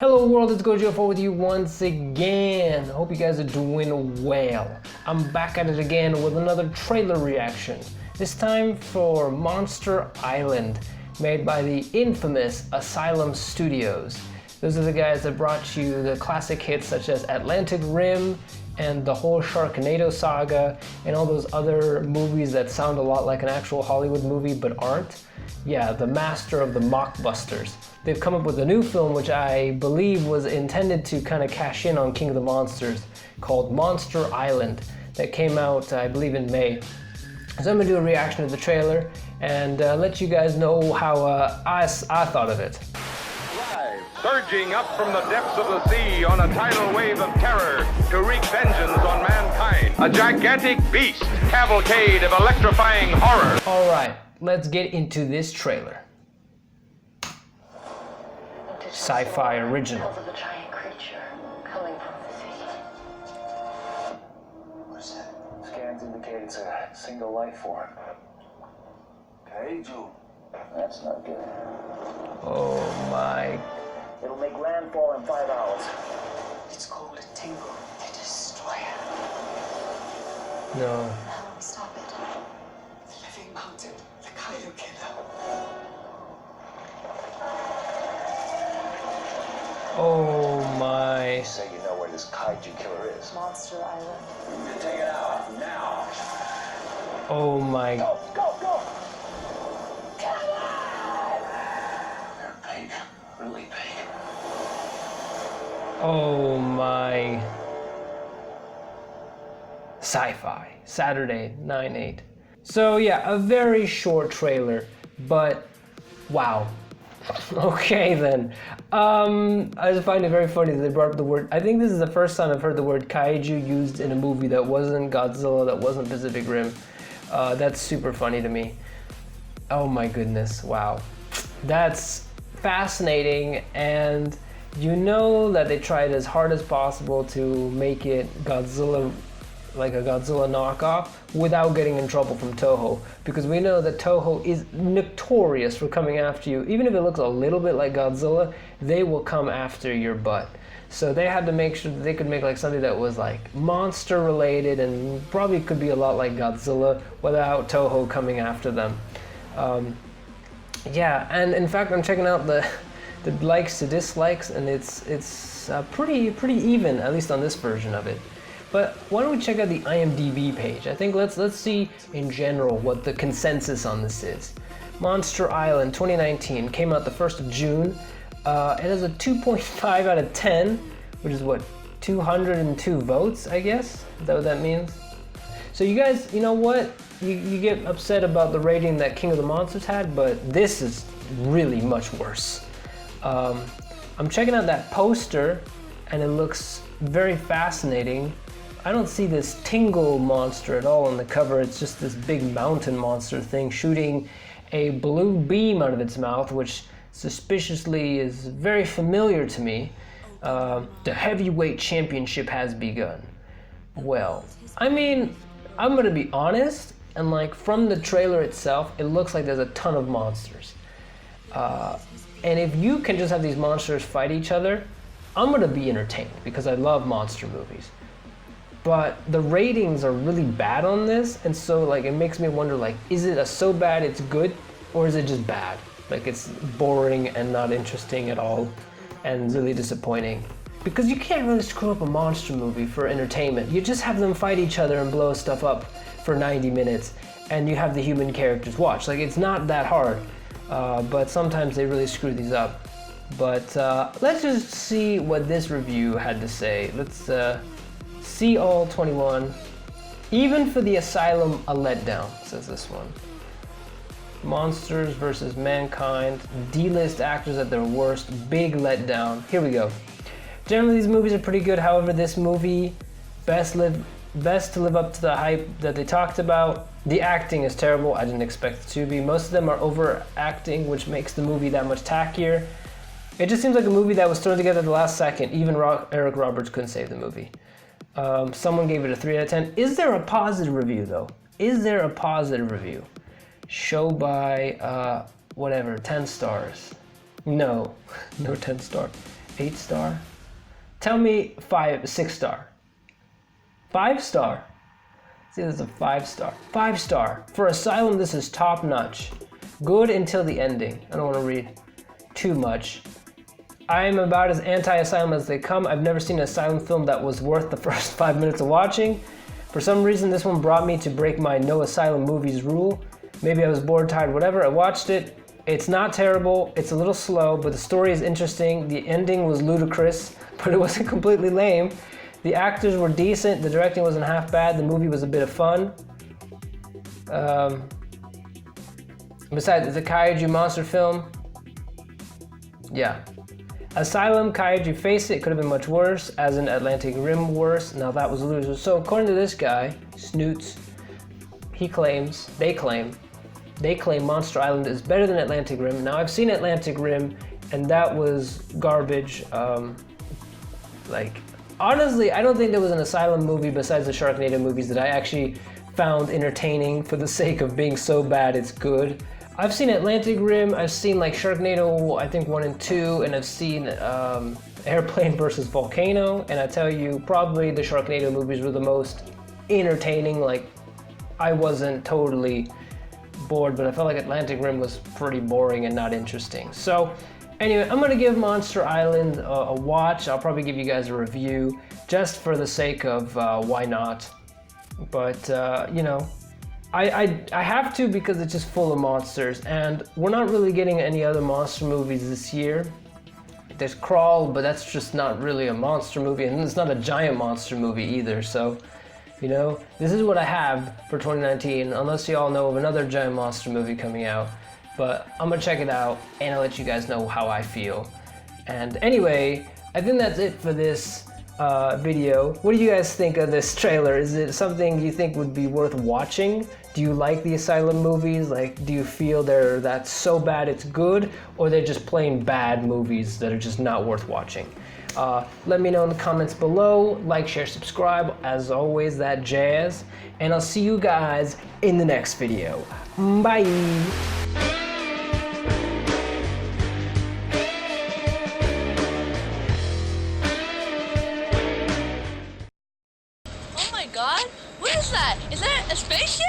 Hello world, it's Godzilla with you once again. Hope you guys are doing well. I'm back at it again with another trailer reaction. This time for Monster Island, made by the infamous Asylum Studios. Those are the guys that brought you the classic hits such as Atlantic Rim and the whole Sharknado saga and all those other movies that sound a lot like an actual Hollywood movie but aren't. Yeah, the master of the mockbusters. They've come up with a new film which I believe was intended to kind of cash in on King of the Monsters, called Monster Island, that came out I believe in May. So I'm gonna do a reaction to the trailer and let you guys know how I thought of it. Surging up from the depths of the sea on a tidal wave of terror to wreak vengeance on mankind. A gigantic beast, cavalcade of electrifying horror. Alright, let's get into this trailer. Sci-fi original. Of a giant creature coming from the sea. What's that? Scans indicate it's a single life form. Kaiju. That's not good. Oh my. It'll make landfall in 5 hours. It's called a tingle, the destroyer. No. How do we stop it? The living mountain, the kaiju killer. Oh my. Say you know where this kaiju killer is. Monster Island. You can take it out now. Oh my. Go, go, go! Come on! They're big, really big. Oh my. Sci-fi, Saturday, 9/8. So yeah, a very short trailer, but wow. Okay then. I just find it very funny that they brought up the word. I think this is the first time I've heard the word kaiju used in a movie that wasn't Godzilla, that wasn't Pacific Rim. That's super funny to me. Oh my goodness, wow. That's fascinating, and you know that they tried as hard as possible to make it Godzilla, like a Godzilla knockoff, without getting in trouble from Toho, because we know that Toho is notorious for coming after you. Even if it looks a little bit like Godzilla, they will come after your butt. So they had to make sure that they could make like something that was like monster related and probably could be a lot like Godzilla without Toho coming after them. Yeah, and in fact I'm checking out the likes to dislikes, and it's pretty even, at least on this version of it. But why don't we check out the IMDB page? I think let's see in general what the consensus on this is. Monster Island 2019 came out the 1st of June. It has a 2.5 out of 10, which is what, 202 votes, I guess? Is that what that means? So you guys, you know what? You get upset about the rating that King of the Monsters had, but this is really much worse. I'm checking out that poster, and it looks very fascinating. I don't see this tingle monster at all on the cover. It's just this big mountain monster thing shooting a blue beam out of its mouth, which suspiciously is very familiar to me. The heavyweight championship has begun. Well, I mean, I'm gonna be honest, and like from the trailer itself, it looks like there's a ton of monsters. And if you can just have these monsters fight each other, I'm gonna be entertained because I love monster movies. But the ratings are really bad on this, and so like it makes me wonder, like, is it so bad it's good, or is it just bad? Like it's boring and not interesting at all, and really disappointing. Because you can't really screw up a monster movie for entertainment. You just have them fight each other and blow stuff up for 90 minutes, and you have the human characters watch. Like it's not that hard, but sometimes they really screw these up. But let's just see what this review had to say. Let's see all 21. Even for the Asylum, a letdown, says this one. Monsters versus mankind, D-list actors at their worst, big letdown. Here we go. Generally these movies are pretty good, however this movie, best to live up to the hype that they talked about. The acting is terrible, I didn't expect it to be. Most of them are overacting, which makes the movie that much tackier. It just seems like a movie that was thrown together at the last second. Even Eric Roberts couldn't save the movie. Someone gave it a 3 out of 10. Is there a positive review though? Is there a positive review? Show by, whatever, 10 stars. No, no 10 star. 8 star? Tell me 6 star. 5 star. See, this is a 5 star. 5 star. For Asylum, this is top notch. Good until the ending. I don't want to read too much. I'm about as anti-Asylum as they come. I've never seen an Asylum film that was worth the first 5 minutes of watching. For some reason, this one brought me to break my no Asylum movies rule. Maybe I was bored, tired, whatever. I watched it. It's not terrible. It's a little slow, but the story is interesting. The ending was ludicrous, but it wasn't completely lame. The actors were decent. The directing wasn't half bad. The movie was a bit of fun. Besides, it's a kaiju monster film. Yeah. Asylum, kaiju, face it, could have been much worse, as in Atlantic Rim worse. Now that was a loser. So according to this guy, Snoots, they claim Monster Island is better than Atlantic Rim. Now I've seen Atlantic Rim, and that was garbage. Honestly, I don't think there was an Asylum movie besides the Sharknado movies that I actually found entertaining for the sake of being so bad it's good. I've seen Atlantic Rim, I've seen like Sharknado, I think 1 and 2, and I've seen Airplane versus Volcano, and I tell you, probably the Sharknado movies were the most entertaining. Like, I wasn't totally bored, but I felt like Atlantic Rim was pretty boring and not interesting. So anyway, I'm gonna give Monster Island a watch. I'll probably give you guys a review just for the sake of why not. But you know, I have to because it's just full of monsters, and we're not really getting any other monster movies this year. There's Crawl, but that's just not really a monster movie, and it's not a giant monster movie either. So, you know, this is what I have for 2019, unless you all know of another giant monster movie coming out. But I'm gonna check it out, and I'll let you guys know how I feel. And anyway, I think that's it for this video. What do you guys think of this trailer? Is it something you think would be worth watching? Do you like the Asylum movies? Like, do you feel that's so bad it's good, or they're just plain bad movies that are just not worth watching? Let me know in the comments below. Like, share, subscribe, as always, that jazz. And I'll see you guys in the next video. Bye! Oh my god, what is that? Is that a spaceship?